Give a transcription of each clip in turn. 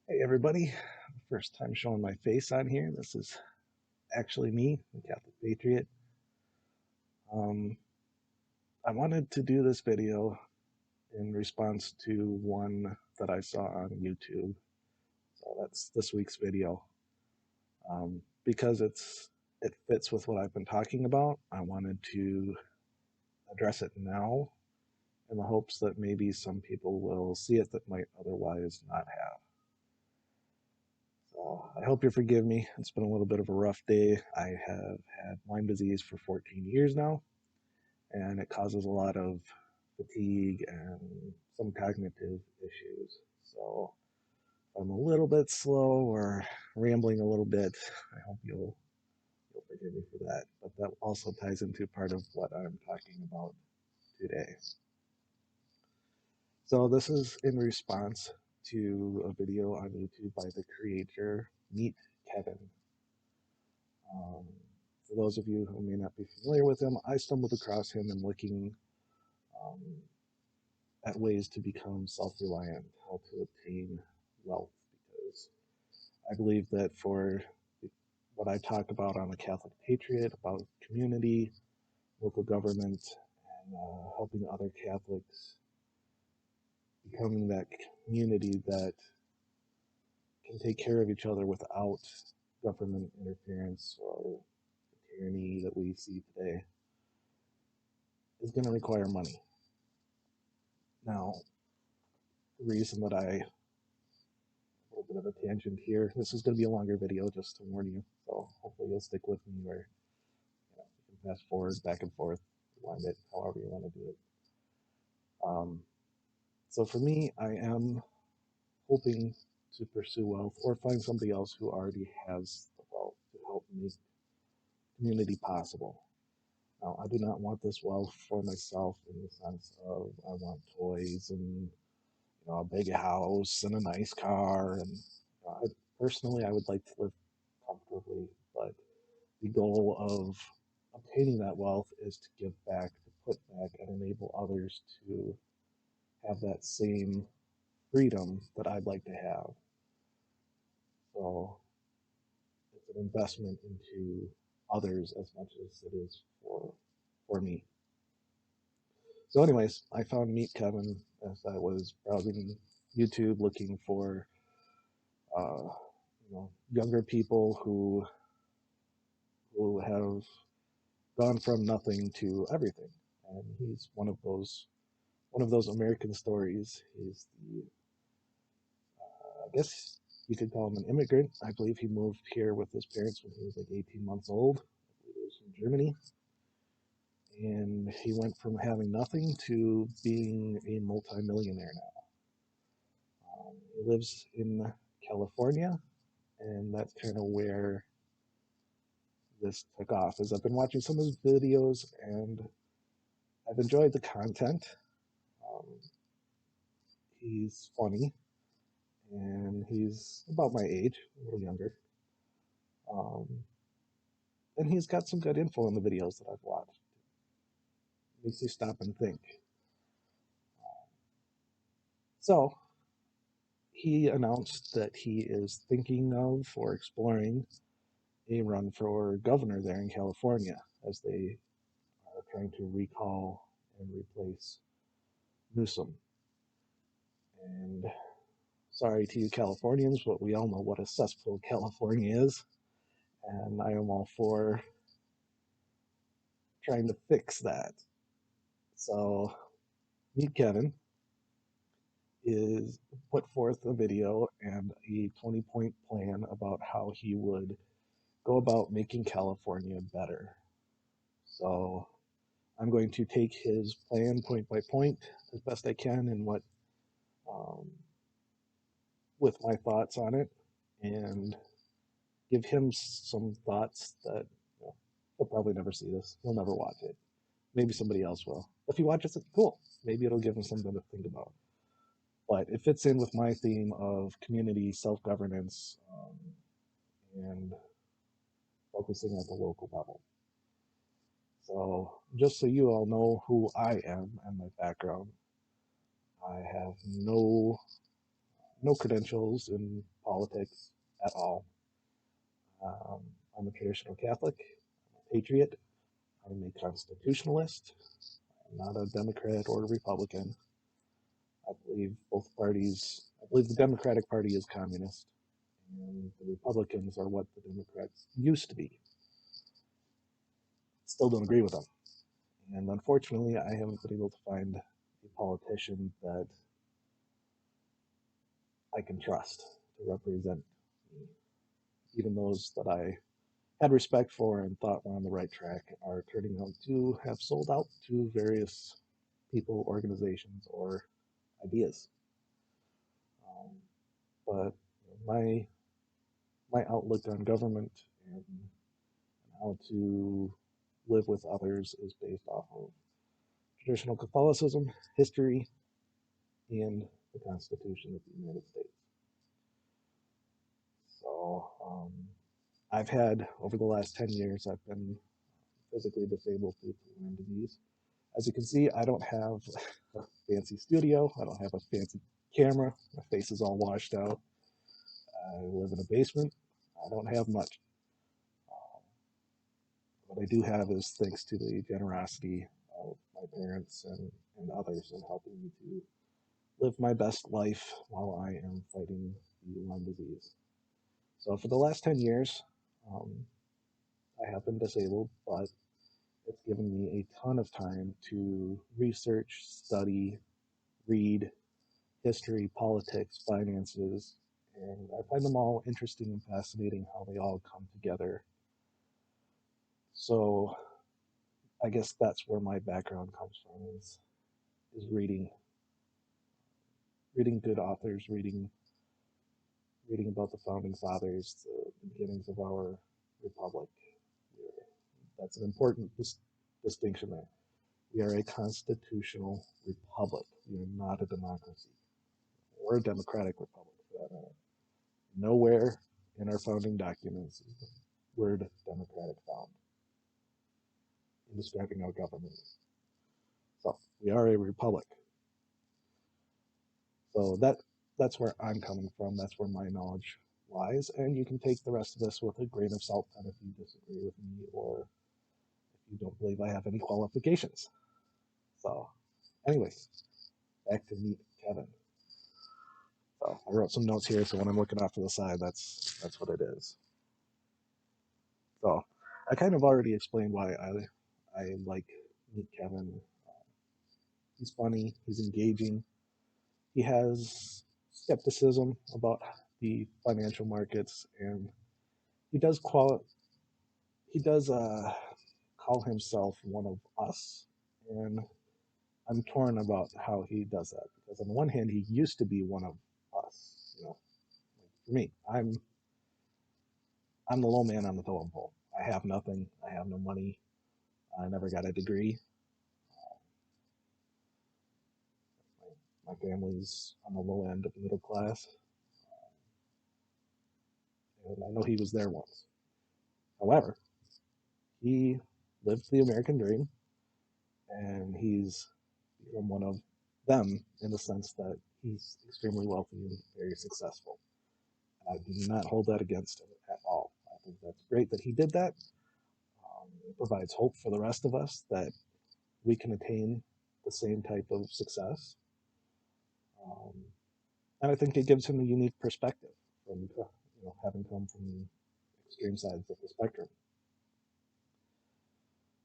Hey everybody, first time showing my face on here. This is actually me, the Catholic Patriot. Um, I wanted to do this video in response to one that I saw on YouTube. So that's this week's video. Because it fits with what I've been talking about, I wanted to address it now in the hopes that maybe some people will see it that might otherwise not have. So I hope you forgive me. It's been a little bit of a rough day. I have had Lyme disease for 14 years now, and it causes a lot of fatigue and some cognitive issues. So if I'm a little bit slow or rambling a little bit, I hope you'll forgive me for that. But that also ties into part of what I'm talking about today. So this is in response to a video on YouTube by the creator Meet Kevin. Um, for those of you who may not be familiar with him, I stumbled across him in looking um, at ways to become self-reliant, how to obtain wealth, because I believe that for what I talk about on the Catholic Patriot, about community, local government, and helping other Catholics, becoming that community that can take care of each other without government interference or the tyranny that we see today, is going to require money. Now, the reason that a little bit of a tangent here, this is going to be a longer video, just to warn you. So hopefully you'll stick with me, or you can fast forward, back and forth, wind it, however you want to do it. So for me, I am hoping to pursue wealth or find somebody else who already has the wealth to help make community possible. Now, I do not want this wealth for myself in the sense of I want toys and a big house and a nice car. And personally, I would like to live comfortably, but the goal of obtaining that wealth is to give back, to put back, and enable others to have that same freedom that I'd like to have. So it's an investment into others as much as it is for me. So, anyways, I found Meet Kevin as I was browsing YouTube looking for uh, younger people who have gone from nothing to everything, and he's one of those American stories. He's the I guess you could call him an immigrant. I believe he moved here with his parents when he was like 18 months old. He was from Germany, and he went from having nothing to being a multimillionaire now. He lives in California, and that's kind of where this took off. As I've been watching some of his videos, and I've enjoyed the content. Um, he's funny, and he's about my age, a little younger. Um, and he's got some good info in the videos that I've watched. Makes you stop and think. So he announced that he is thinking of or exploring a run for governor there in California, as they are trying to recall and replace Newsom. And sorry to you Californians, but we all know what a cesspool California is. And I am all for trying to fix that. So, Meet Kevin is put forth a video and a 20-point plan about how he would go about making California better. So, I'm going to take his plan point by point as best I can and um, with my thoughts on it, and give him some thoughts that he'll probably never see this. He'll never watch it. Maybe somebody else will. If he watches it, cool. Maybe it'll give him something to think about. But it fits in with my theme of community self-governance, and focusing at the local level. So just so you all know who I am and my background, I have no credentials in politics at all. Um, I'm a traditional Catholic, I'm a patriot, I'm a constitutionalist, I'm not a Democrat or a Republican. I believe both parties, I believe the Democratic Party is communist, and the Republicans are what the Democrats used to be. Still don't agree with them. And unfortunately, I haven't been able to find a politician that I can trust to represent me. Even those that I had respect for and thought were on the right track are turning out to have sold out to various people, organizations, or ideas. Um, but my outlook on government and how to live with others is based off of traditional Catholicism, history, and the Constitution of the United States. So I've had, over the last 10 years, I've been physically disabled due to Lyme disease. As you can see, I don't have a fancy studio. I don't have a fancy camera. My face is all washed out. I live in a basement. I don't have much. What I do have is thanks to the generosity of my parents and others in helping me to live my best life while I am fighting the Lyme disease. So for the last 10 years, um, I have been disabled, but it's given me a ton of time to research, study, read history, politics, finances, and I find them all interesting and fascinating how they all come together. So I guess that's where my background comes from is reading good authors, reading about the founding fathers, the beginnings of our republic. That's an important distinction there. We are a constitutional republic. We are not a democracy or a democratic republic for that matter. Nowhere in our founding documents is the word democratic found in describing our government. So we are a republic. So that's where I'm coming from. That's where my knowledge lies. And you can take the rest of this with a grain of salt if you disagree with me or if you don't believe I have any qualifications. So anyways, back to meet Kevin. So I wrote some notes here, so when I'm looking off to the side, that's what it is. So I kind of already explained why I like Meet Kevin. He's funny, he's engaging, he has skepticism about the financial markets, and he does call himself one of us, and I'm torn about how he does that because on the one hand he used to be one of us. Like for me, I'm the low man on the totem pole. I have nothing. I have no money. I never got a degree. My family's on the low end of the middle class, and I know he was there once. However, he lived the American dream, and he's become one of them in the sense that he's extremely wealthy and very successful. And I do not hold that against him at all. I think that's great that he did that. It provides hope for the rest of us that we can attain the same type of success. Um, and I think it gives him a unique perspective from having come from extreme sides of the spectrum.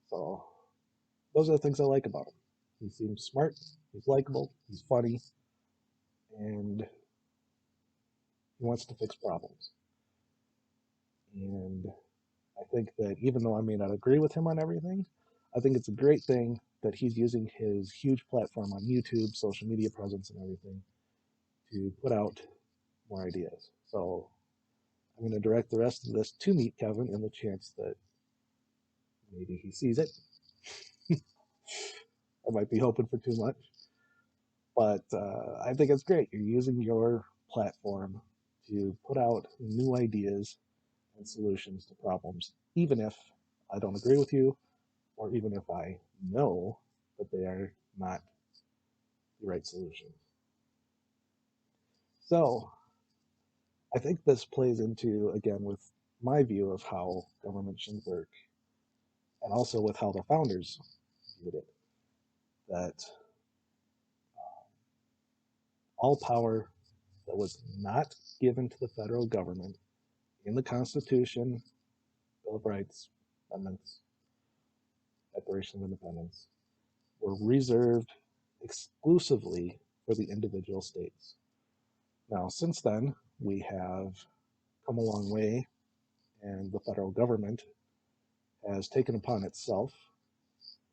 So those are the things I like about him. He seems smart, he's likable, he's funny, and he wants to fix problems. And I think that even though I may not agree with him on everything, I think it's a great thing that he's using his huge platform on YouTube, social media presence, and everything to put out more ideas. So I'm going to direct the rest of this to Meet Kevin in the chance that maybe he sees it. I might be hoping for too much. But I think it's great. You're using your platform to put out new ideas and solutions to problems, even if I don't agree with you, or even if I know that they are not the right solution. So I think this plays into, again, with my view of how government should work, and also with how the founders viewed it, that all power that was not given to the federal government in the Constitution, Bill of Rights, Amendments, Declaration of Independence, were reserved exclusively for the individual states. Now, since then, we have come a long way, and the federal government has taken upon itself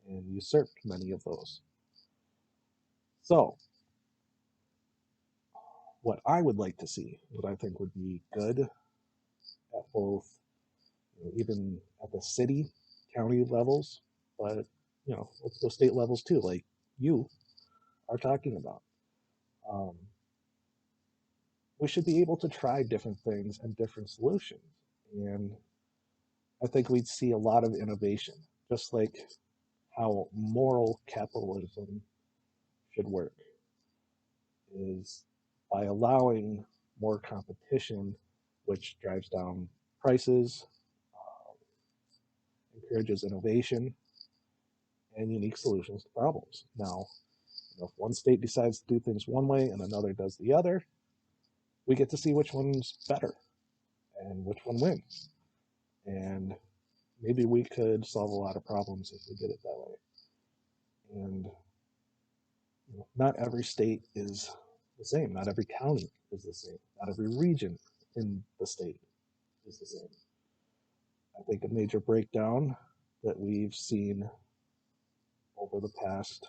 and usurped many of those. So, what I would like to see, what I think would be good at both, even at the city, county levels, but let's go state levels too, like you are talking about. Um, we should be able to try different things and different solutions. And I think we'd see a lot of innovation, just like how moral capitalism should work, is by allowing more competition, which drives down prices, encourages innovation and unique solutions to problems. Now, if one state decides to do things one way and another does the other, we get to see which one's better and which one wins. And maybe we could solve a lot of problems if we did it that way. And not every state is the same. Not every county is the same. Not every region in the state is the same. I think a major breakdown that we've seen over the past,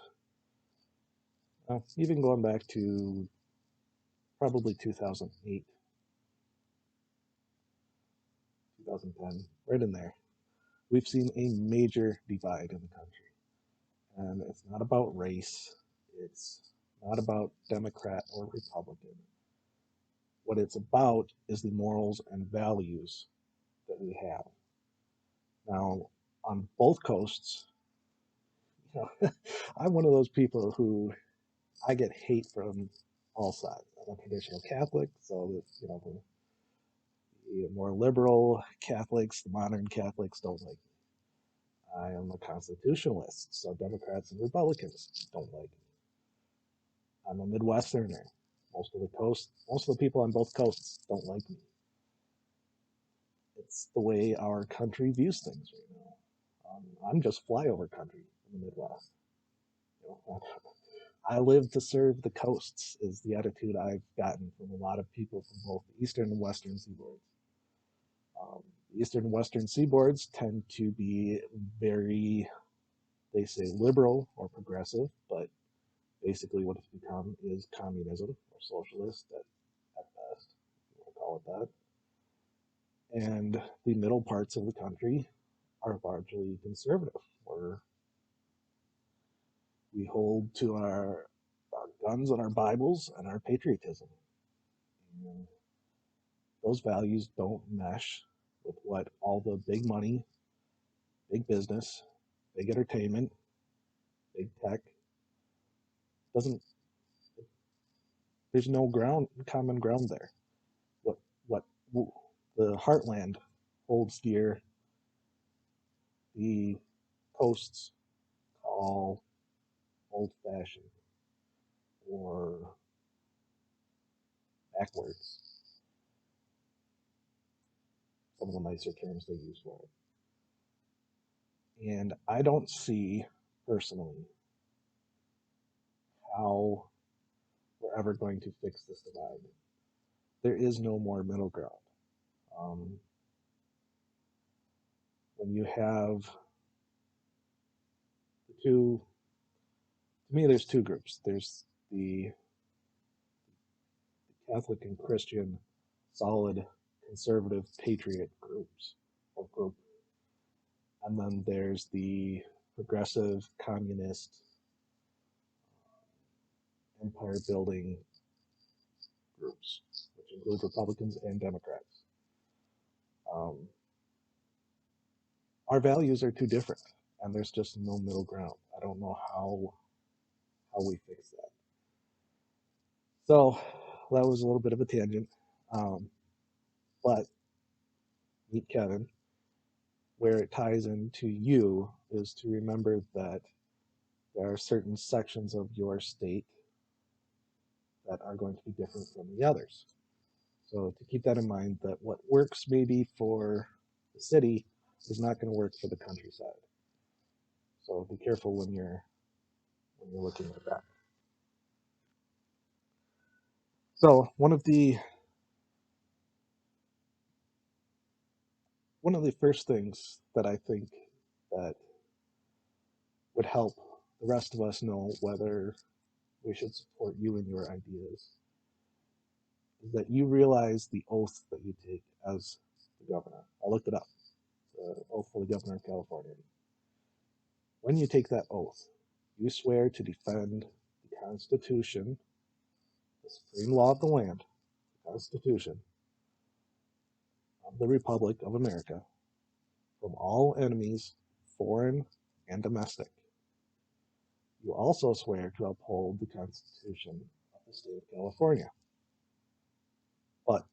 even going back to probably 2008, 2010, right in there, we've seen a major divide in the country. And it's not about race, it's not about Democrat or Republican. What it's about is the morals and values that we have. Now, on both coasts, I'm one of those people who I get hate from all sides. I'm a traditional Catholic, so the more liberal Catholics, the modern Catholics don't like me. I am a constitutionalist, so Democrats and Republicans don't like me. I'm a Midwesterner. Most of the people on both coasts don't like me. It's the way our country views things right now. I'm just flyover country in the Midwest. I live to serve the coasts is the attitude I've gotten from a lot of people from both the eastern and western seaboards. The eastern and western seaboards tend to be very, they say liberal or progressive, but basically what it's become is communism or socialist at best, if you want to call it that. And the middle parts of the country are largely conservative, where we hold to our guns and our Bibles and our patriotism. And those values don't mesh with what all the big money, big business, big entertainment, big tech doesn't. There's no common ground there. What the heartland holds dear, the coasts call old-fashioned or backwards. Some of the nicer terms they use for it. And I don't see personally how we're ever going to fix this divide. There is no more middle ground. Um, when you have the two, to me, there's two groups. There's the Catholic and Christian, solid, conservative, patriot groups or group, and then there's the progressive, communist, empire building groups, which include Republicans and Democrats. Um, our values are too different, and there's just no middle ground. I don't know how we fix that. So that was a little bit of a tangent. Um, But Meet Kevin, where it ties into you is to remember that there are certain sections of your state that are going to be different from the others. So to keep that in mind, that what works maybe for the city is not going to work for the countryside. So be careful when you're looking at that. So one of the first things that I think that would help the rest of us know whether we should support you and your ideas is that you realize the oath that you take as the governor. I looked it up, the oath for the governor of California. When you take that oath, you swear to defend the Constitution, the supreme law of the land, the Constitution of the Republic of America, from all enemies, foreign and domestic. You also swear to uphold the Constitution of the state of California, but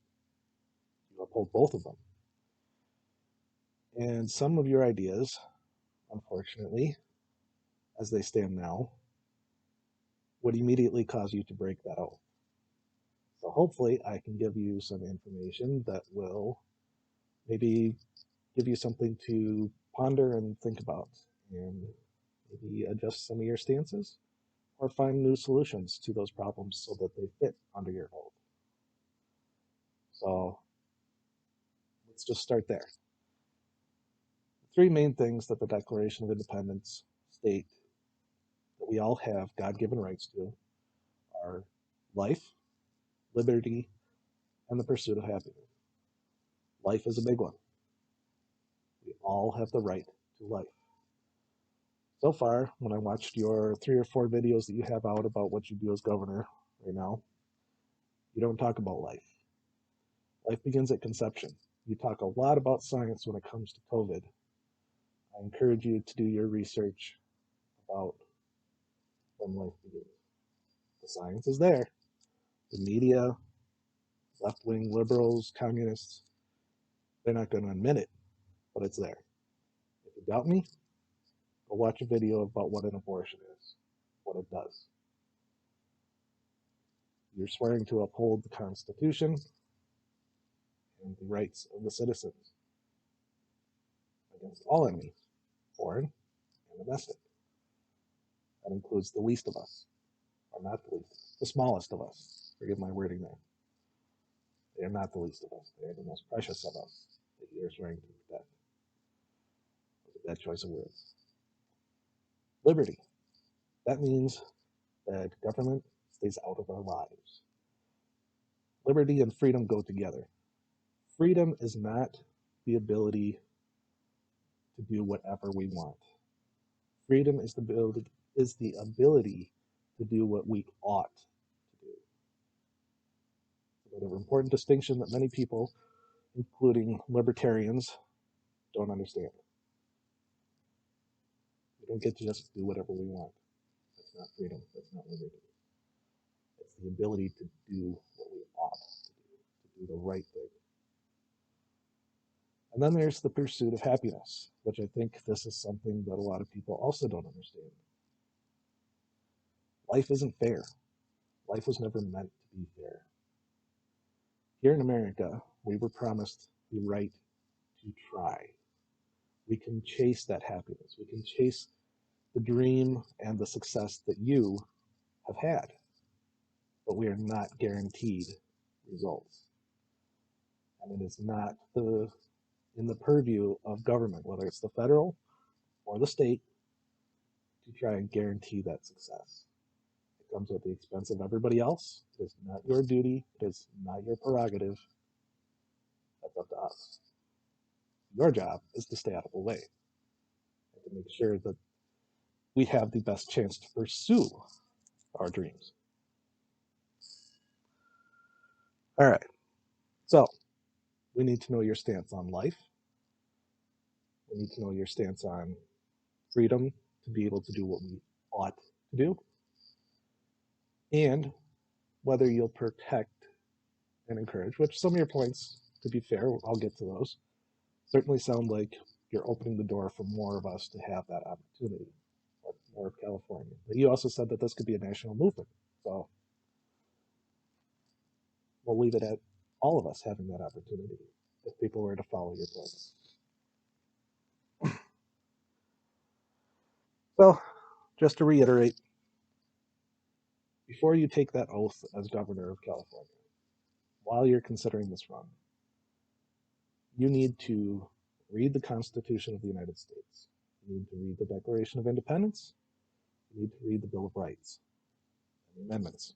you uphold both of them. And some of your ideas, unfortunately, as they stand now, would immediately cause you to break that oath. So hopefully I can give you some information that will maybe give you something to ponder and think about, and maybe adjust some of your stances or find new solutions to those problems so that they fit under your oath. So let's just start there. The three main things that the Declaration of Independence state that we all have God-given rights to are life, liberty, and the pursuit of happiness. Life is a big one. We all have the right to life. So far, when I watched your 3 or 4 videos that you have out about what you do as governor right now, you don't talk about life. Life begins at conception. You talk a lot about science when it comes to COVID. I encourage you to do your research about when life begins. The science is there. The media, left-wing liberals, communists, they're not going to admit it, but it's there. If you doubt me, go watch a video about what an abortion is, what it does. You're swearing to uphold the Constitution and the rights of the citizens against all enemies, foreign and domestic. That includes the least of us, or not the least, the smallest of us. Forgive my wording there. They are not the least of us. They are the most precious of us that you are swearing to protect. That was a bad choice of words. Liberty. That means that government stays out of our lives. Liberty and freedom go together. Freedom is not the ability to do whatever we want. Freedom is the ability to do what we ought to do. Another important distinction that many people, including libertarians, don't understand. We don't get to just do whatever we want. That's not freedom. That's not liberty. It's the ability to do what we ought to do the right thing. And then there's the pursuit of happiness, which I think this is something that a lot of people also don't understand. Life isn't fair. Life was never meant to be fair. Here in America, we were promised the right to try. We can chase that happiness. We can chase the dream and the success that you have had, but we are not guaranteed results. And it is not in the purview of government, whether it's the federal or the state, to try and guarantee that success. It comes at the expense of everybody else. It is not your duty. It is not your prerogative. That's up to us. Your job is to stay out of the way and to make sure that we have the best chance to pursue our dreams. All right. So we need to know your stance on life. We need to know your stance on freedom to be able to do what we ought to do, and whether you'll protect and encourage, which some of your points to be fair, I'll get to those, certainly sound like you're opening the door for more of us to have that opportunity, or more of California. But you also said that this could be a national movement. So we'll leave it at all of us having that opportunity if people were to follow your plan. So, just to reiterate, before you take that oath as governor of California, while you're considering this run, you need to read the Constitution of the United States. You need to read the Declaration of Independence. You need to read the Bill of Rights and the amendments.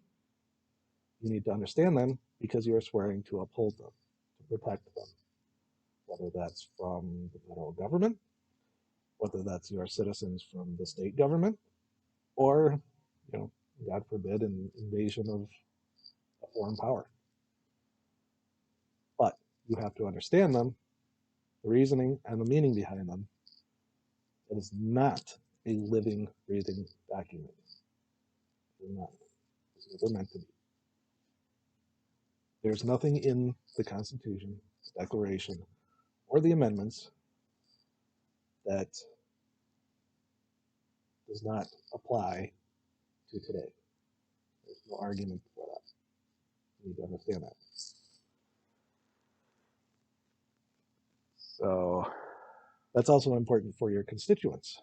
You need to understand them because you are swearing to uphold them, to protect them, whether that's from the federal government, whether that's your citizens from the state government, or, God forbid, an invasion of a foreign power. But you have to understand them, the reasoning and the meaning behind them. It is not a living, breathing document. It is not. It's never meant to be. There's nothing in the Constitution, the Declaration, or the amendments that does not apply to today. There's no argument for that. You need to understand that. So that's also important for your constituents,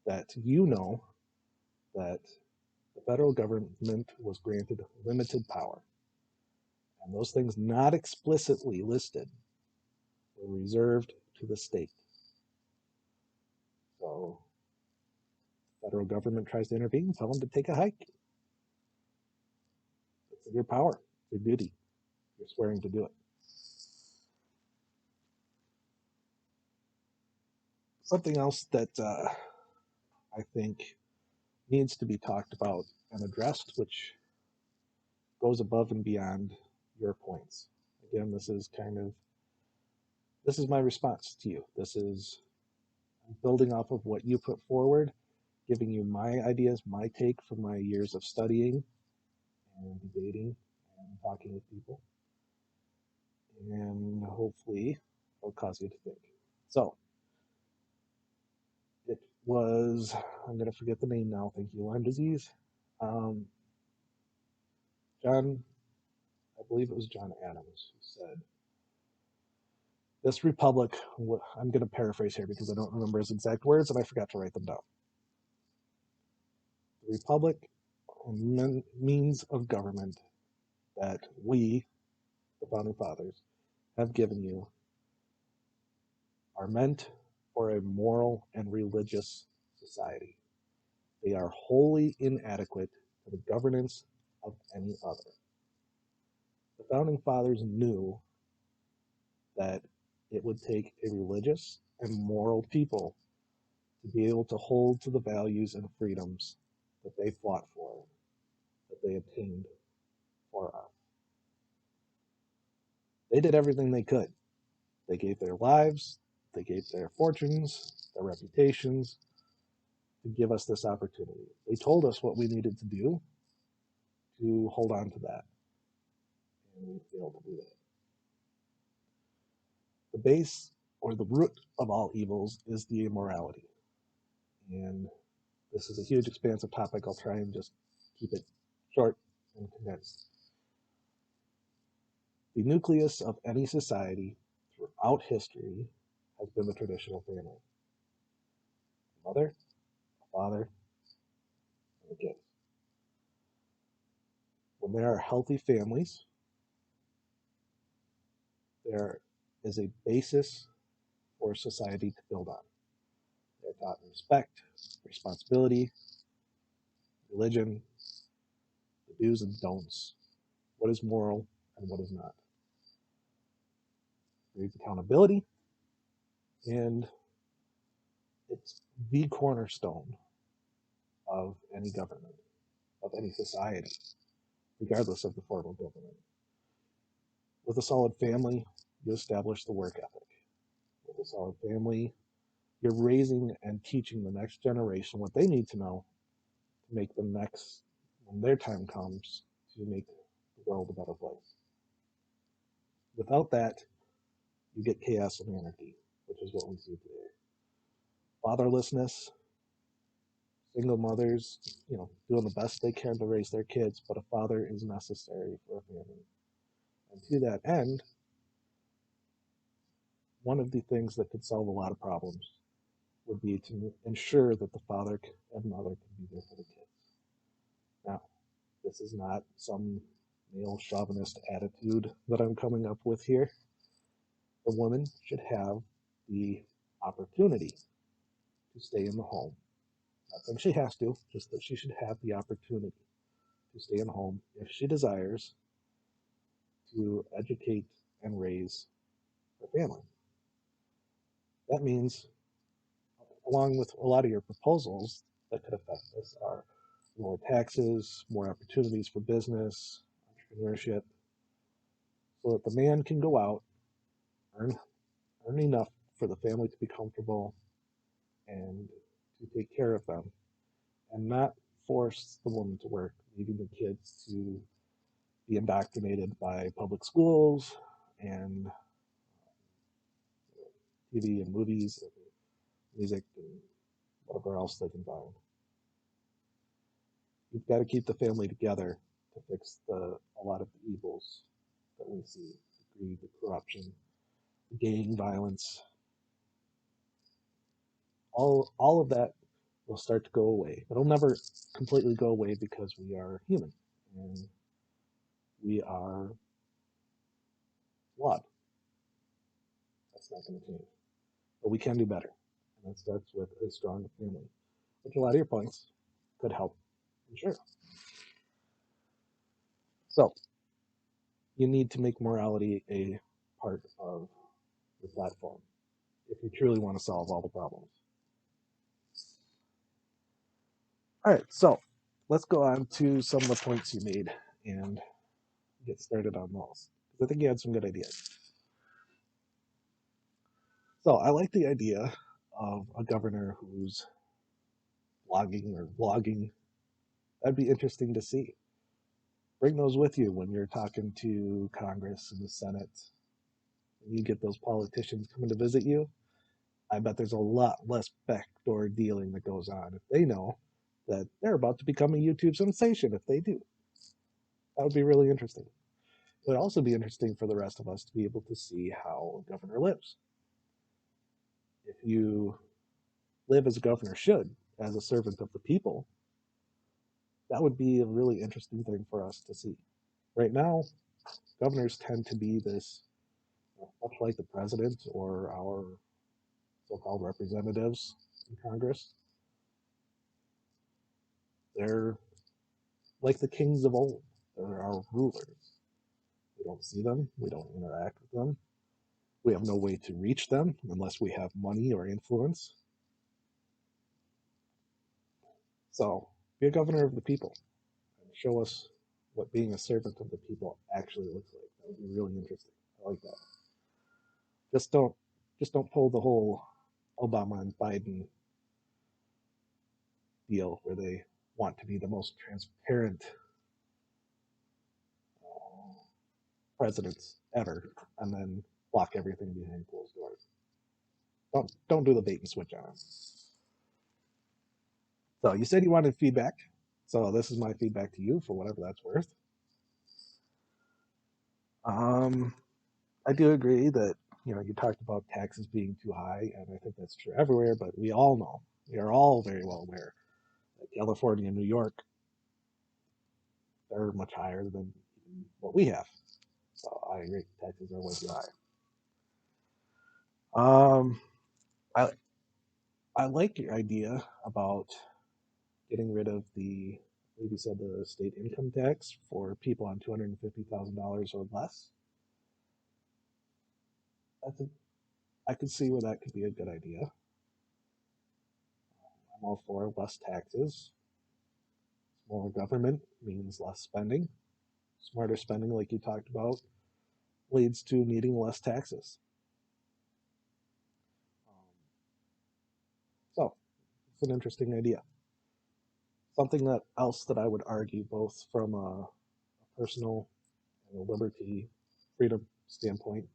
that you know that the federal government was granted limited power. And those things not explicitly listed were reserved to the state. So the federal government tries to intervene, tell them to take a hike. It's your power, it's your duty. You're swearing to do it. Something else that I think needs to be talked about and addressed, which goes above and beyond your points. Again, this is my response to you. This is building off of what you put forward, giving you my ideas, my take from my years of studying and debating and talking with people. And hopefully it'll cause you to think. So it was, I'm going to forget the name now. Thank you, Lyme disease. John, I believe it was John Adams who said, this republic, I'm going to paraphrase here because I don't remember his exact words and I forgot to write them down. The republic, means of government that we, the founding fathers, have given you are meant for a moral and religious society. They are wholly inadequate for the governance of any other. The founding fathers knew that it would take a religious and moral people to be able to hold to the values and freedoms that they fought for, that they obtained for us. They did everything they could. They gave their lives, they gave their fortunes, their reputations to give us this opportunity. They told us what we needed to do to hold on to that. And we failed to do that. The base or the root of all evils is the immorality. And this is a huge, expansive topic. I'll try and just keep it short and condensed. The nucleus of any society throughout history has been the traditional family. A mother, a father, and a kid. When there are healthy families, there is a basis for society to build on. They're taught respect, responsibility, religion, the do's and don'ts, what is moral and what is not. There's accountability, and it's the cornerstone of any government, of any society, regardless of the form of government. With a solid family, you establish the work ethic. With a solid family, you're raising and teaching the next generation what they need to know to make the next, when their time comes, to make the world a better place. Without that, you get chaos and anarchy, which is what we see today. Fatherlessness, single mothers, doing the best they can to raise their kids, but a father is necessary for a family. And to that end, one of the things that could solve a lot of problems would be to ensure that the father and mother can be there for the kids. Now, this is not some male chauvinist attitude that I'm coming up with here. The woman should have the opportunity to stay in the home. Not saying she has to, just that she should have the opportunity to stay in the home if she desires to educate and raise her family. That means, along with a lot of your proposals that could affect this, are lower taxes, more opportunities for business, entrepreneurship, so that the man can go out, earn, earn enough for the family to be comfortable and to take care of them, and not force the woman to work, leaving the kids to be indoctrinated by public schools and TV and movies and music and whatever else they can find. You've got to keep the family together to fix a lot of the evils that we see: the greed, the corruption, the gang violence. All of that will start to go away. It'll never completely go away because we are human and we are flawed. That's not going to change. But we can do better. And that starts with a strong family, which a lot of your points could help ensure. So you need to make morality a part of the platform if you truly want to solve all the problems. All right, so let's go on to some of the points you made and get started on those, because I think you had some good ideas. So I like the idea of a governor who's blogging or vlogging. That'd be interesting to see. Bring those with you when you're talking to Congress and the Senate. When you get those politicians coming to visit you, I bet there's a lot less backdoor dealing that goes on if they know that they're about to become a YouTube sensation if they do. That would be really interesting. It would also be interesting for the rest of us to be able to see how a governor lives. If you live as a governor should, as a servant of the people, that would be a really interesting thing for us to see. Right now, governors tend to be this, much like the president or our so-called representatives in Congress, they're like the kings of old. They're our rulers. We don't see them. We don't interact with them. We have no way to reach them unless we have money or influence. So be a governor of the people and show us what being a servant of the people actually looks like. That would be really interesting. I like that. Just don't pull the whole Obama and Biden deal where they want to be the most transparent presidents ever and then block everything behind closed doors. Don't do the bait and switch on them. So you said you wanted feedback. So this is my feedback to you for whatever that's worth. I do agree that you talked about taxes being too high, and I think that's true everywhere. But we all know, we are all very well aware that California and New York, they're much higher than what we have. So I agree, taxes are way too high. I I like your idea about getting rid of the, I believe you said, the state income tax for people on $250,000 or less. I could see where that could be a good idea. I'm all for less taxes. Smaller government means less spending. Smarter spending, like you talked about, leads to needing less taxes. So it's an interesting idea. Something that else that I would argue, both from a personal and a liberty freedom standpoint,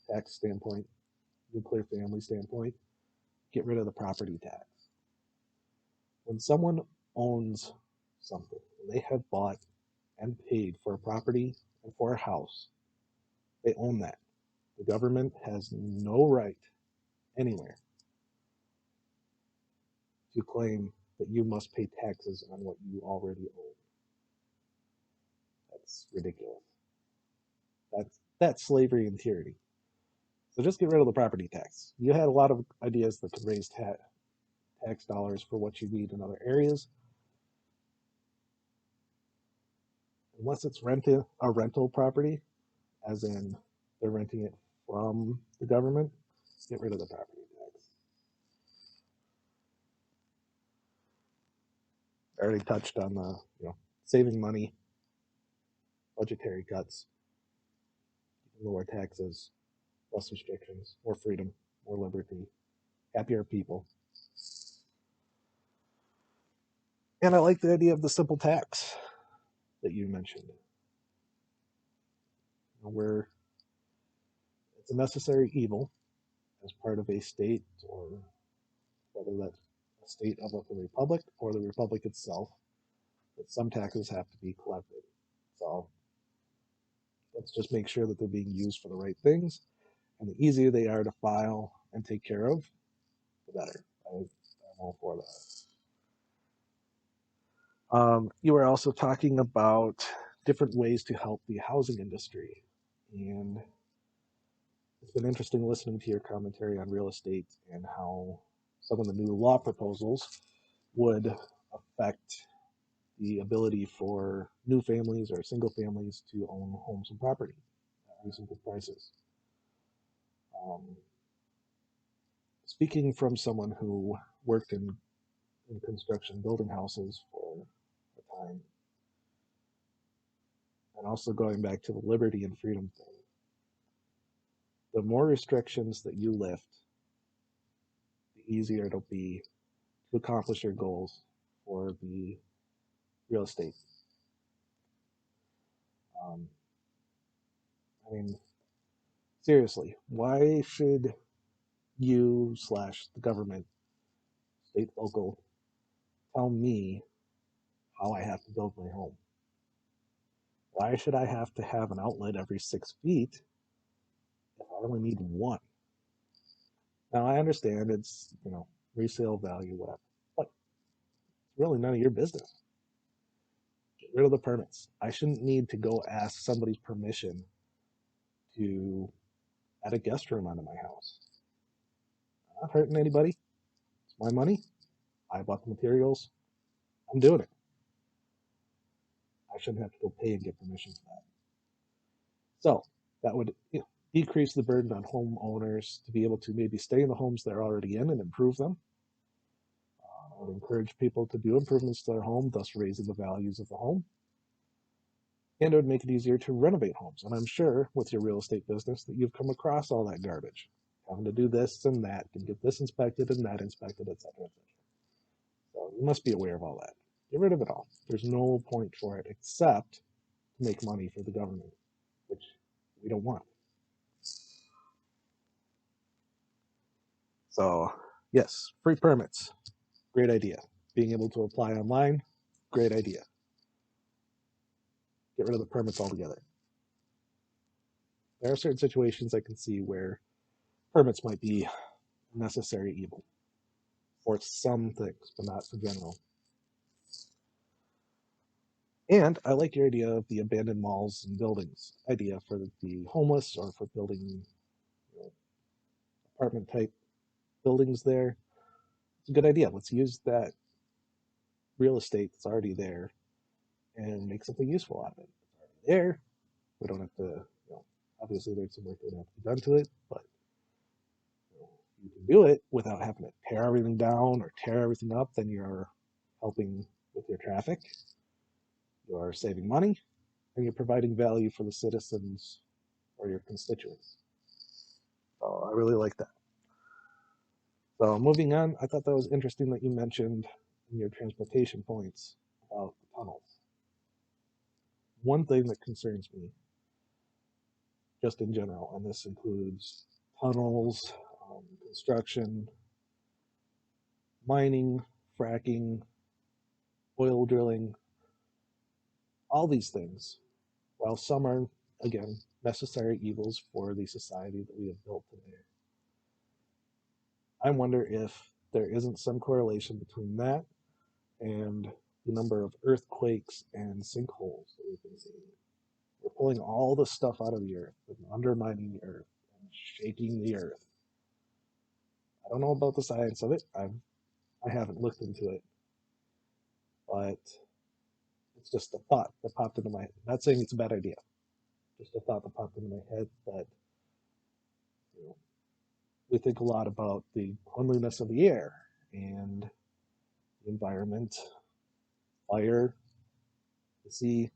tax standpoint, nuclear family standpoint, get rid of the property tax. When someone owns something, when they have bought and paid for a property and for a house, they own that. The government has no right anywhere to claim that you must pay taxes on what you already own. That's ridiculous. That's slavery and tyranny. So just get rid of the property tax. You had a lot of ideas that could raise tax dollars for what you need in other areas. Unless it's a rental property, as in they're renting it from the government, get rid of the property tax. I already touched on the saving money, budgetary cuts, lower taxes, less restrictions, more freedom, more liberty, happier people. And I like the idea of the simple tax that you mentioned, where it's a necessary evil as part of a state, or whether that's a state of a republic or the republic itself, that some taxes have to be collected. So let's just make sure that they're being used for the right things. And the easier they are to file and take care of, the better. I'm all for that. You were also talking about different ways to help the housing industry. And it's been interesting listening to your commentary on real estate and how some of the new law proposals would affect the ability for new families or single families to own homes and property at reasonable prices. Speaking from someone who worked in construction, building houses for a time, and also going back to the liberty and freedom thing, the more restrictions that you lift, the easier it'll be to accomplish your goals for the real estate. I mean, seriously, why should you / the government, state, local, tell me how I have to build my home? Why should I have to have an outlet every 6 feet if I only need one? Now I understand it's resale value, whatever, but it's really none of your business. Get rid of the permits. I shouldn't need to go ask somebody's permission to add a guest room onto my house. I'm not hurting anybody. It's my money. I bought the materials. I'm doing it. I shouldn't have to go pay and get permission for that. So that would decrease the burden on homeowners to be able to maybe stay in the homes they're already in and improve them. I would encourage people to do improvements to their home, thus raising the values of the home. And it would make it easier to renovate homes. And I'm sure with your real estate business that you've come across all that garbage, having to do this and that, and get this inspected and that inspected, etc., etc. So you must be aware of all that. Get rid of it all. There's no point for it except to make money for the government, which we don't want. So yes, free permits, great idea. Being able to apply online, great idea. Get rid of the permits altogether. There are certain situations I can see where permits might be a necessary evil for some things, but not for general. And I like your idea of the abandoned malls and buildings idea for the homeless, or for building apartment type buildings there. It's a good idea. Let's use that real estate that's already there and make something useful out of it. It's already there. We don't have to, obviously there's some work that would have to be done to it, but you can do it without having to tear everything down or tear everything up. Then you're helping with your traffic, you're saving money, and you're providing value for the citizens or your constituents. So I really like that. So moving on, I thought that was interesting that you mentioned in your transportation points about the tunnels. One thing that concerns me just in general, and this includes tunnels, construction, mining, fracking, oil drilling, all these things. While some are, again, necessary evils for the society that we have built today, I wonder if there isn't some correlation between that and the number of earthquakes and sinkholes that we've been seeing. We're pulling all the stuff out of the earth and undermining the earth and shaking the earth. I don't know about the science of it. I haven't looked into it, but it's just a thought that popped into my head. Not saying it's a bad idea, just a thought that popped into my head that, you know, we think a lot about the cleanliness of the air and the environment, fire, the sea.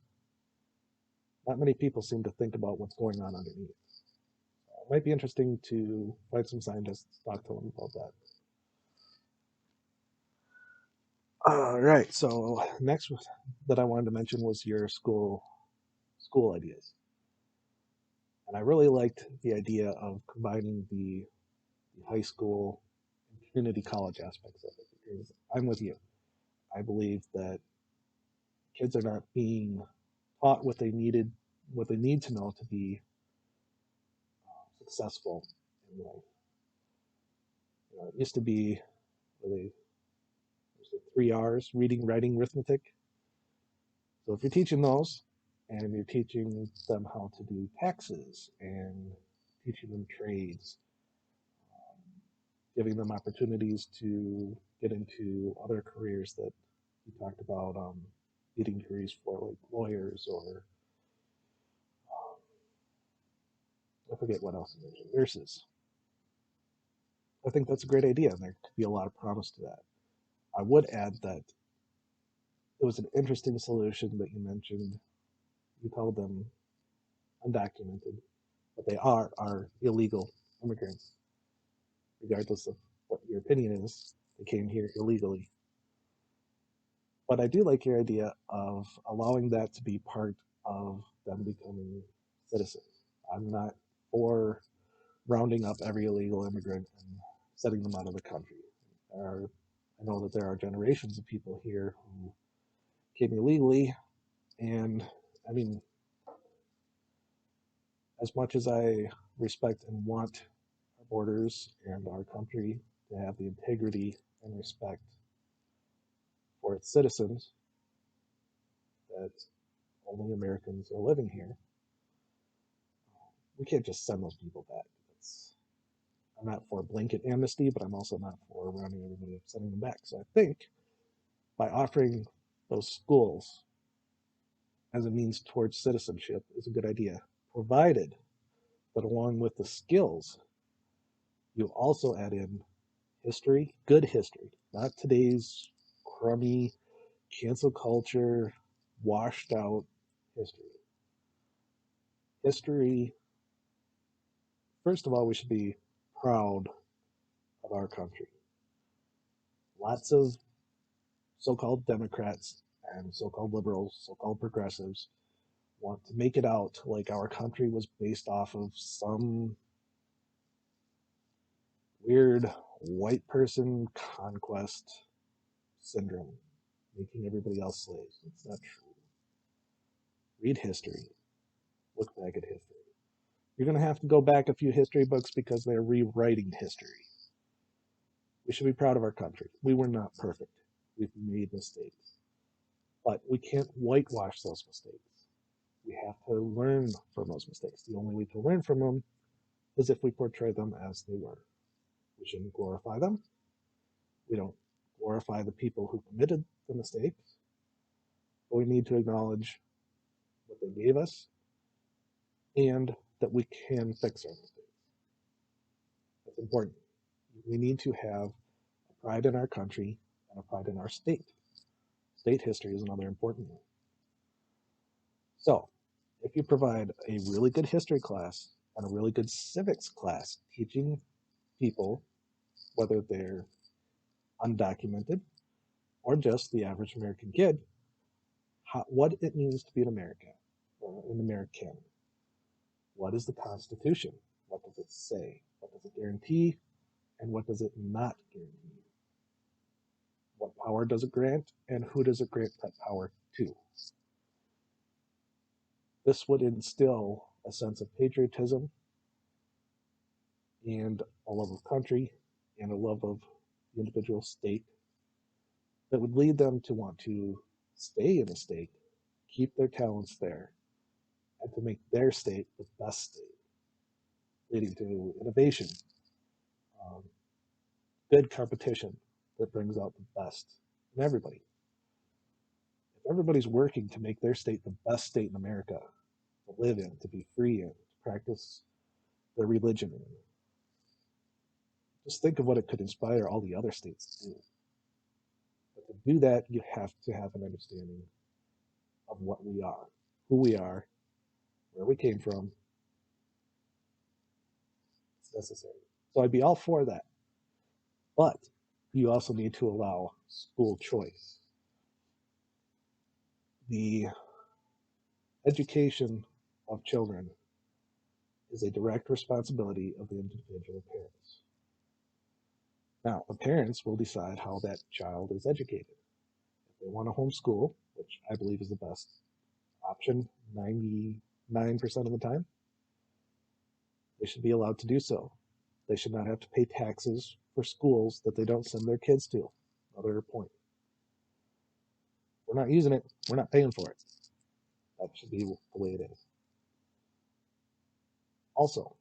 Not many people seem to think about what's going on underneath. It might be interesting to find some scientists, talk to them about that. All right. So next that I wanted to mention was your school ideas, and I really liked the idea of combining the high school and community college aspects of it. Because I'm with you. I believe that kids are not being taught what they need to know to be successful in life. You know, it used to be really 3 R's: reading, writing, arithmetic. So if you're teaching those and you're teaching them how to do taxes and teaching them trades, giving them opportunities to get into other careers that you talked about, getting degrees for, like lawyers or I forget what else you mentioned, nurses. I think that's a great idea, and there could be a lot of promise to that. I would add that it was an interesting solution that you mentioned. You called them undocumented, but they are illegal immigrants, regardless of what your opinion is. They came here illegally. But I do like your idea of allowing that to be part of them becoming citizens. I'm not for rounding up every illegal immigrant and setting them out of the country. I know that there are generations of people here who came illegally, and I mean, as much as I respect and want our borders and our country to have the integrity and respect for its citizens, that only Americans are living here, we can't just send those people back. I'm not for blanket amnesty, but I'm also not for rounding everybody up, sending them back. So I think by offering those schools as a means towards citizenship is a good idea, provided that along with the skills, you also add in history, good history, not today's crummy, cancel culture, washed out history. History, first of all, we should be proud of our country. Lots of so called Democrats and so called liberals, so called progressives want to make it out like our country was based off of some weird white person conquest syndrome, making everybody else slaves. It's not true. Read history, look back at history. You're going to have to go back a few history books because they're rewriting history. We should be proud of our country. We were not perfect. We've made mistakes. But we can't whitewash those mistakes. We have to learn from those mistakes. The only way to learn from them is if we portray them as they were. We shouldn't glorify them. We don't glorify the people who committed the mistakes. But we need to acknowledge what they gave us and that we can fix our mistakes. That's important. We need to have a pride in our country and a pride in our state. State history is another important one. So, if you provide a really good history class and a really good civics class teaching people, whether they're undocumented or just the average American kid, what it means to be an American or an American, What is the Constitution? What does it say? What does it guarantee? And what does it not guarantee? What power does it grant? And who does it grant that power to? This would instill a sense of patriotism and a love of country and a love of the individual state that would lead them to want to stay in the state, keep their talents there, and to make their state the best state, leading to innovation, um, good competition that brings out the best in everybody. If everybody's working to make their state the best state in America to live in, to be free in, to practice their religion in, just think of what it could inspire all the other states to do. But to do that, you have to have an understanding of what we are, who we are, where we came from. It's necessary. So I'd be all for that. But you also need to allow school choice. The education of children is a direct responsibility of the individual parents. Now, the parents will decide how that child is educated. If they want to homeschool, which I believe is the best option 99% of the time, they should be allowed to do so. They should not have to pay taxes for schools that they don't send their kids to. Another point. We're not using it, we're not paying for it. That should be the way it is. Also,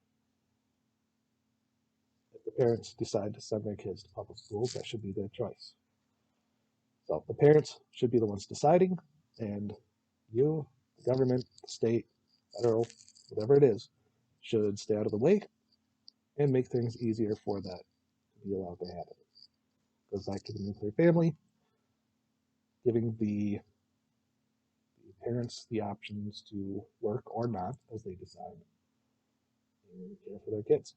if the parents decide to send their kids to public schools, that should be their choice. So the parents should be the ones deciding, and you, the government, the state, federal, whatever it is, should stay out of the way and make things easier for that to be allowed to happen. Goes back to the nuclear family, giving the parents the options to work or not as they decide and care for their kids.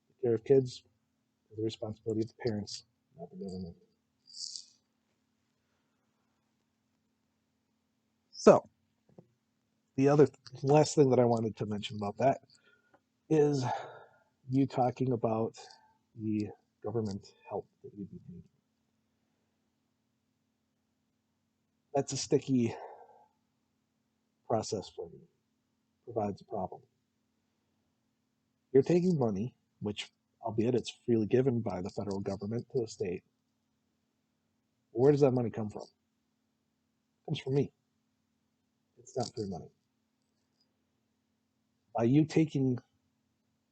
The care of kids is the responsibility of the parents, not the government. So, the other last thing that I wanted to mention about that is you talking about the government help that you'd be needing. That's a sticky process for me, provides a problem. You're taking money, which, albeit it's freely given by the federal government to the state. Where does that money come from? It comes from me. It's not free money. By you taking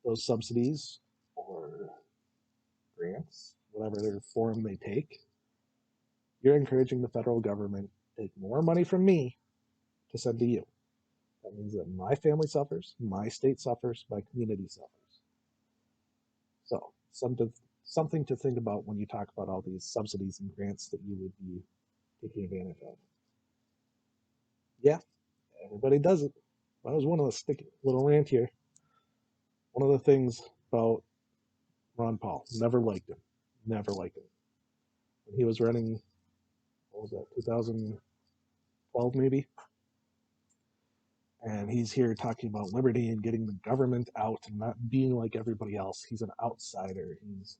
those subsidies or grants, whatever form they take, you're encouraging the federal government to take more money from me to send to you. That means that my family suffers, my state suffers, my community suffers. So something to think about when you talk about all these subsidies and grants that you would be taking advantage of. Yeah, everybody does it. That was one of the sticky little rant here. One of the things about Ron Paul, never liked him. Never liked him. When he was running, what was that, 2012 maybe? And he's here talking about liberty and getting the government out and not being like everybody else. He's an outsider. He's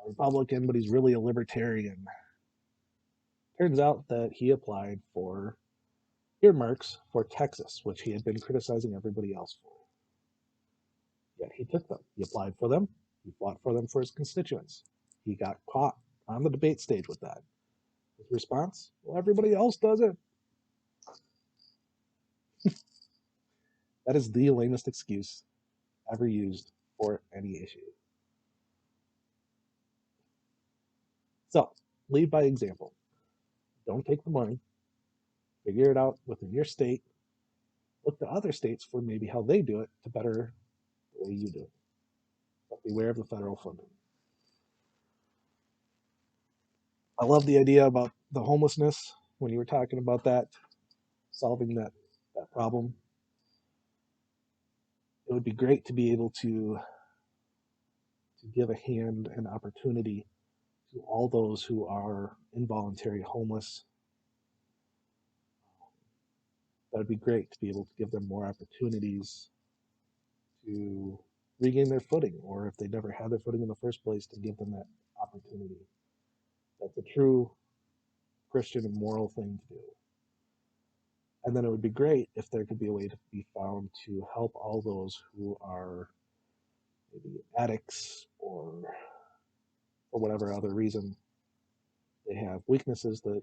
a Republican, but he's really a libertarian. Turns out that he applied for earmarks for Texas, which he had been criticizing everybody else for. Yet he took them. He applied for them. He fought for them for his constituents. He got caught on the debate stage with that. His response? Well, everybody else does it. That is the lamest excuse ever used for any issue. So, lead by example. Don't take the money. Figure it out within your state. Look to other states for maybe how they do it to better the way you do it. But beware of the federal funding. I love the idea about the homelessness when you were talking about that, solving that problem. It would be great to be able to give a hand and opportunity to all those who are involuntary homeless. That would be great to be able to give them more opportunities to regain their footing, or if they never had their footing in the first place, to give them that opportunity. That's a true Christian and moral thing to do. And then it would be great if there could be a way to be found to help all those who are maybe addicts, or for whatever other reason they have weaknesses that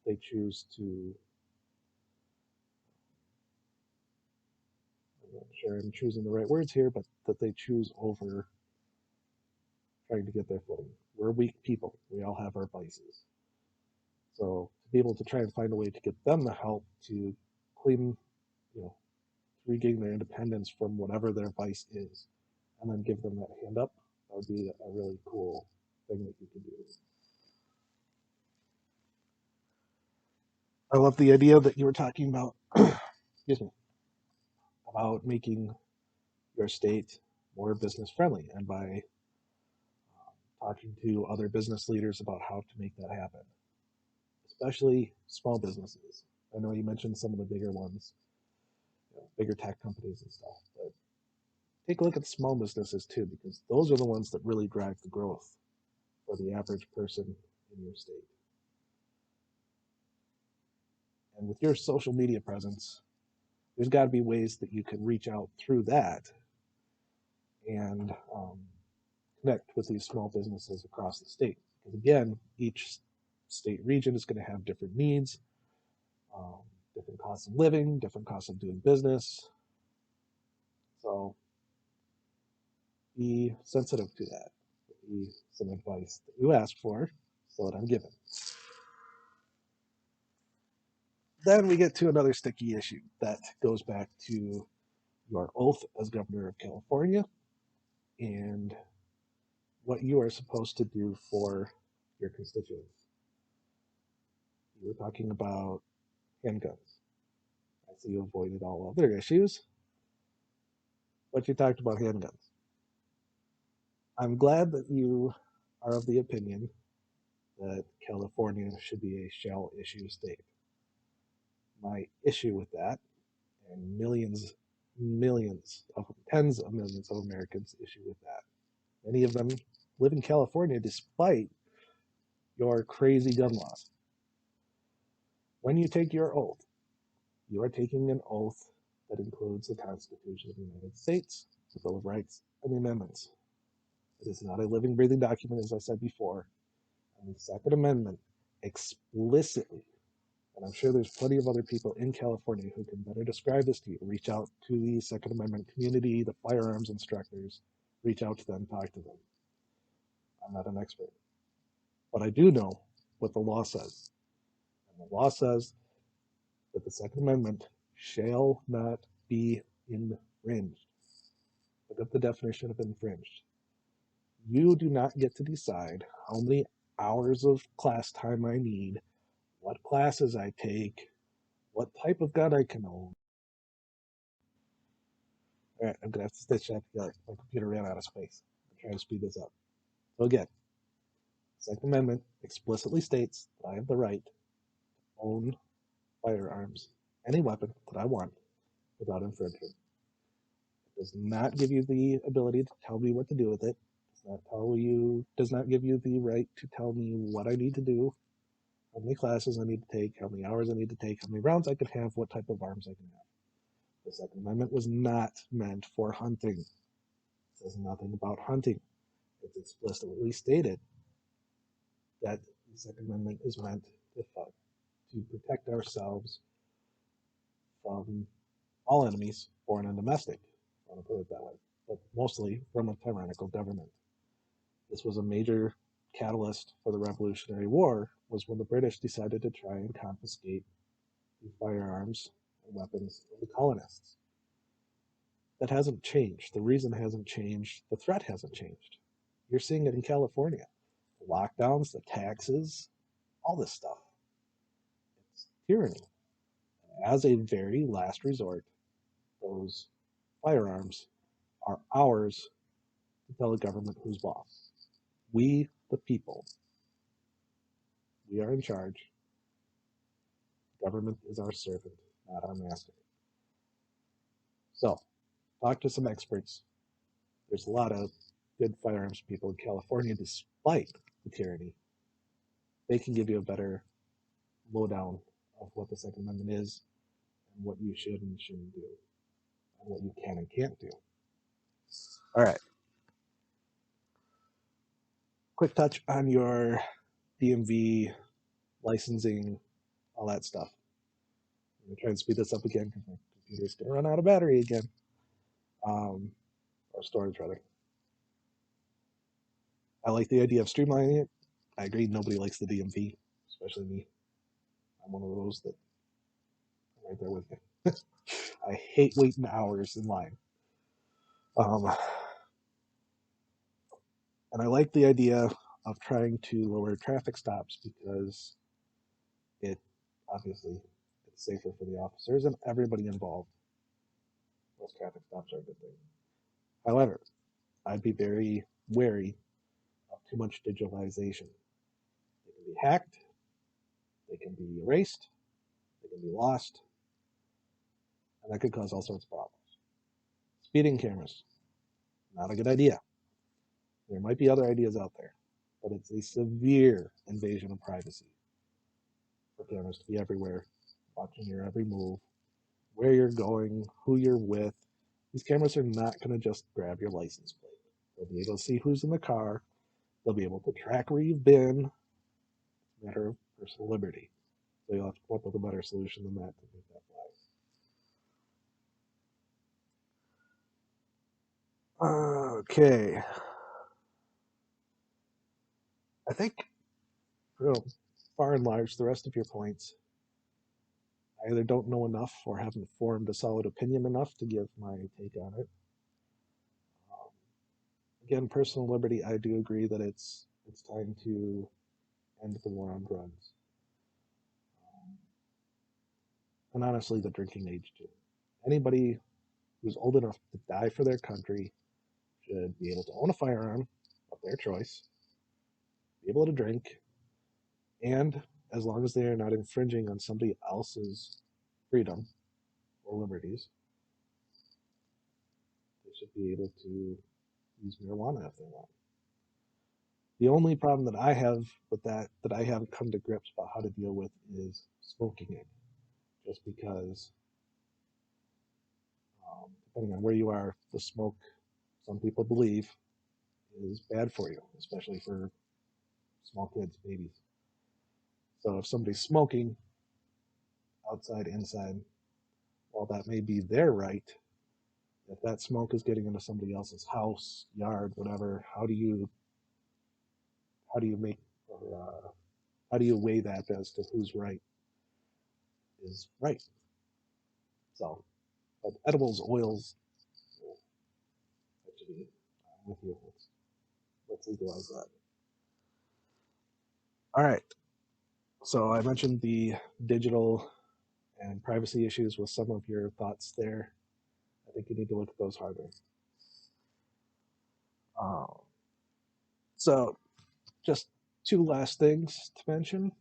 they choose to, I'm not sure I'm choosing the right words here, but that they choose over trying to get their footing. We're weak people. We all have our vices. So to be able to try and find a way to get them the help to clean, regain their independence from whatever their vice is, and then give them that hand up, that would be a really cool thing that you could do. I love the idea that you were talking about, excuse me, about making your state more business friendly, and by talking to other business leaders about how to make that happen, especially small businesses. I know you mentioned some of the bigger ones, bigger tech companies and stuff, but take a look at the small businesses too, because those are the ones that really drive the growth for the average person in your state. And with your social media presence, there's got to be ways that you can reach out through that and connect with these small businesses across the state. Because again, each state region is going to have different needs, different costs of living, different costs of doing business. So be sensitive to that. Be some advice that you asked for, so that I'm given. Then we get to another sticky issue that goes back to your oath as governor of California and what you are supposed to do for your constituents. You were talking about handguns. I see you avoided all other issues, but you talked about handguns. I'm glad that you are of the opinion that California should be a shall issue state. My issue with that, and tens of millions of Americans issue with that. Many of them live in California despite your crazy gun laws. When you take your oath, you are taking an oath that includes the Constitution of the United States, the Bill of Rights, and the amendments. It is not a living, breathing document, as I said before. And the Second Amendment explicitly, and I'm sure there's plenty of other people in California who can better describe this to you. Reach out to the Second Amendment community, the firearms instructors, reach out to them, talk to them. I'm not an expert. But I do know what the law says. And the law says that the Second Amendment shall not be infringed. Look up the definition of infringed. You do not get to decide how many hours of class time I need, what classes I take, what type of gun I can own. All right, I'm going to have to stitch that together. My computer ran out of space. I'm trying to speed this up. So again, Second Amendment explicitly states that I have the right to own firearms, any weapon that I want, without infringement. It does not give you the ability to tell me what to do with it. Does not give you the right to tell me what I need to do, how many classes I need to take, how many hours I need to take, how many rounds I can have, what type of arms I can have. The Second Amendment was not meant for hunting. It says nothing about hunting. It's explicitly stated that the Second Amendment is meant to protect ourselves from all enemies, foreign and domestic, I want to put it that way, but mostly from a tyrannical government. This was a major catalyst for the Revolutionary War, was when the British decided to try and confiscate the firearms and weapons of the colonists. That hasn't changed. The reason hasn't changed. The threat hasn't changed. You're seeing it in California. The lockdowns, the taxes, all this stuff. It's tyranny. As a very last resort, those firearms are ours to tell the government who's boss. We, the people, we are in charge. Government is our servant, not our master. So, talk to some experts. There's a lot of good firearms people in California, despite the tyranny. They can give you a better lowdown of what the Second Amendment is and what you should and shouldn't do, and what you can and can't do. All right. Quick touch on your DMV licensing, all that stuff. I'm going to try and speed this up again because my computer's going to run out of battery again. Or storage, rather. I like the idea of streamlining it. I agree, nobody likes the DMV, especially me. I'm one of those that I'm right there with you. I hate waiting hours in line. And I like the idea of trying to lower traffic stops because it obviously it's safer for the officers and everybody involved. Those traffic stops are a good thing. However, I'd be very wary of too much digitalization. They can be hacked, they can be erased, they can be lost, and that could cause all sorts of problems. Speeding cameras, not a good idea. There might be other ideas out there, but it's a severe invasion of privacy for cameras to be everywhere, watching your every move, where you're going, who you're with. These cameras are not going to just grab your license plate. They'll be able to see who's in the car. They'll be able to track where you've been. It's a matter of personal liberty. So you'll have to come up with a better solution than that to make that fly. Okay. I think, far and large, the rest of your points, I either don't know enough or haven't formed a solid opinion enough to give my take on it. Again, personal liberty, I do agree that it's time to end the war on drugs. And honestly, the drinking age too. Anybody who's old enough to die for their country should be able to own a firearm of their choice, be able to drink, and as long as they are not infringing on somebody else's freedom or liberties, they should be able to use marijuana if they want. The only problem that I have with that I haven't come to grips about how to deal with is smoking it. Just because, depending on where you are, the smoke, some people believe, is bad for you, especially for small kids, babies. So if somebody's smoking outside, inside, while that may be their right, if that smoke is getting into somebody else's house, yard, whatever, how do you make, or how do you weigh that as to who's right is right? So, but edibles, oils, actually, I'm with you. Let's legalize that. All right. So I mentioned the digital and privacy issues with some of your thoughts there. I think you need to look at those harder. So just two last things to mention,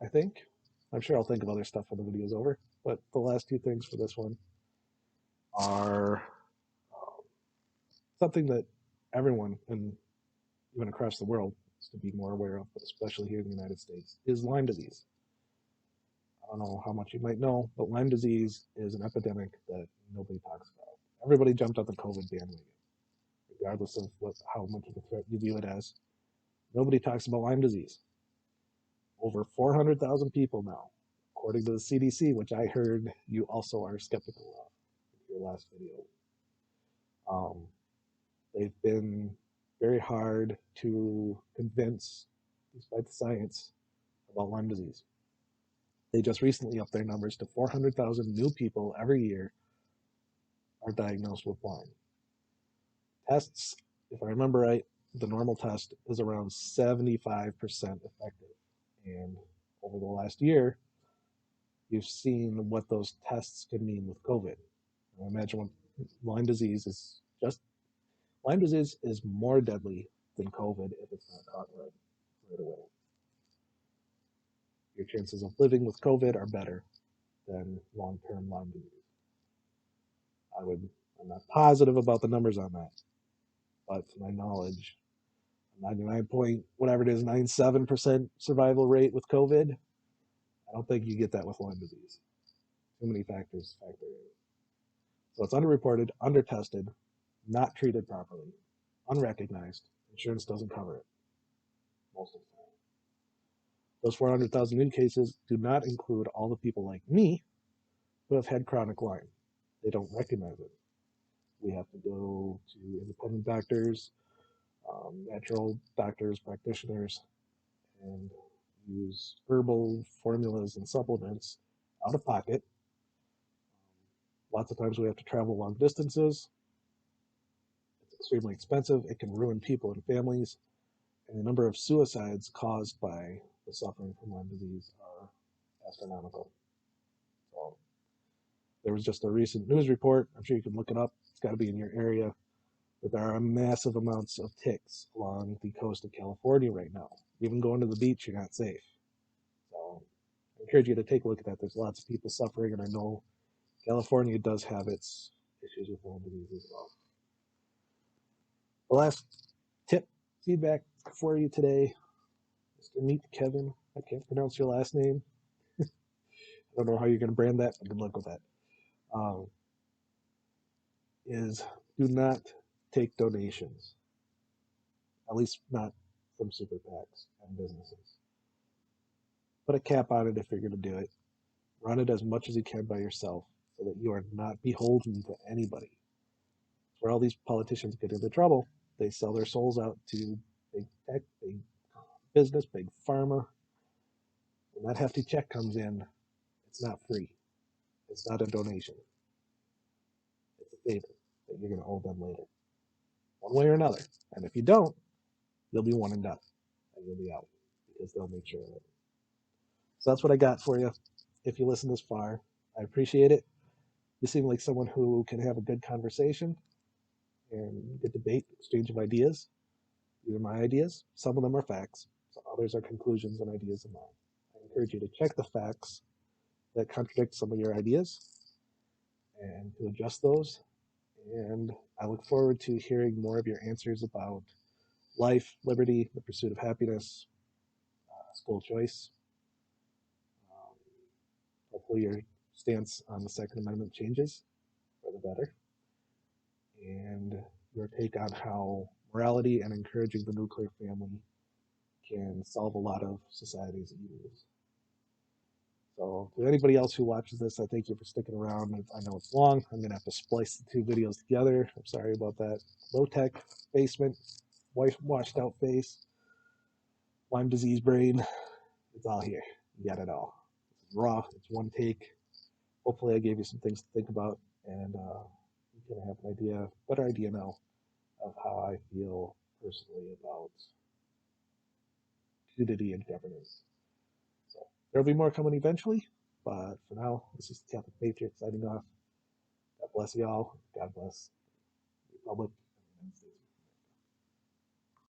I think. I'm sure I'll think of other stuff when the video's over, but the last two things for this one are something that everyone, and even across the world, is to be more aware of, but especially here in the United States, is Lyme disease. I don't know how much you might know, but Lyme disease is an epidemic that nobody talks about. Everybody jumped on the COVID bandwagon, regardless of how much of a threat you view it as. Nobody talks about Lyme disease. Over 400,000 people now, according to the CDC, which I heard you also are skeptical of in your last video. They've been very hard to convince, despite the science, about Lyme disease. They just recently upped their numbers to 400,000 new people every year are diagnosed with Lyme. Tests, if I remember right, the normal test is around 75% effective. And over the last year, you've seen what those tests can mean with COVID. I imagine what Lyme disease is more deadly than COVID if it's not caught right away. Your chances of living with COVID are better than long-term Lyme disease. I'm not positive about the numbers on that, but to my knowledge, 99 point whatever it is, 97% survival rate with COVID. I don't think you get that with Lyme disease. Too many factors factor in. So it's underreported, undertested, not treated properly, unrecognized. Insurance doesn't cover it most of the time. Those 400,000 new cases do not include all the people like me who have had chronic Lyme. They don't recognize it. We have to go to independent doctors, natural doctors, practitioners, and use herbal formulas and supplements out of pocket. Lots of times we have to travel long distances. It's extremely expensive. It can ruin people and families. And the number of suicides caused by the suffering from Lyme disease are astronomical. So there was just a recent news report. I'm sure you can look it up. It's got to be in your area. But there are massive amounts of ticks along the coast of California right now. Even going to the beach, you're not safe. So I encourage you to take a look at that. There's lots of people suffering, and I know California does have its issues with Lyme disease as well. The last tip, feedback for you today, Mr. Meet Kevin. I can't pronounce your last name. I don't know how you're going to brand that, but good luck with that. Is do not take donations, at least not from super PACs and businesses. Put a cap on it if you're going to do it. Run it as much as you can by yourself so that you are not beholden to anybody. It's where all these politicians get into trouble. They sell their souls out to big tech, big business, big pharma. When that hefty check comes in, it's not free. It's not a donation. It's a favor that you're going to owe them later, one way or another. And if you don't, you'll be one and done, and you'll be out because they'll make sure of it. So that's what I got for you. If you listen this far, I appreciate it. You seem like someone who can have a good conversation and good debate, exchange of ideas. These are my ideas. Some of them are facts. So others are conclusions and ideas of mine. I encourage you to check the facts that contradict some of your ideas and to adjust those. And I look forward to hearing more of your answers about life, liberty, the pursuit of happiness, school choice. Hopefully your stance on the Second Amendment changes for the better. And your take on how morality and encouraging the nuclear family can solve a lot of society's evils. So to anybody else who watches this, I thank you for sticking around. I know it's long. I'm going to have to splice the two videos together. I'm sorry about that. Low tech, basement, washed out face, Lyme disease brain. It's all here. You got it all. It's raw. It's one take. Hopefully I gave you some things to think about, and you can have an idea, better idea now of how I feel personally about community and governance. So there'll be more coming eventually, but for now, this is the Catholic Patriot signing off. God bless y'all. God bless the Republic of the United States.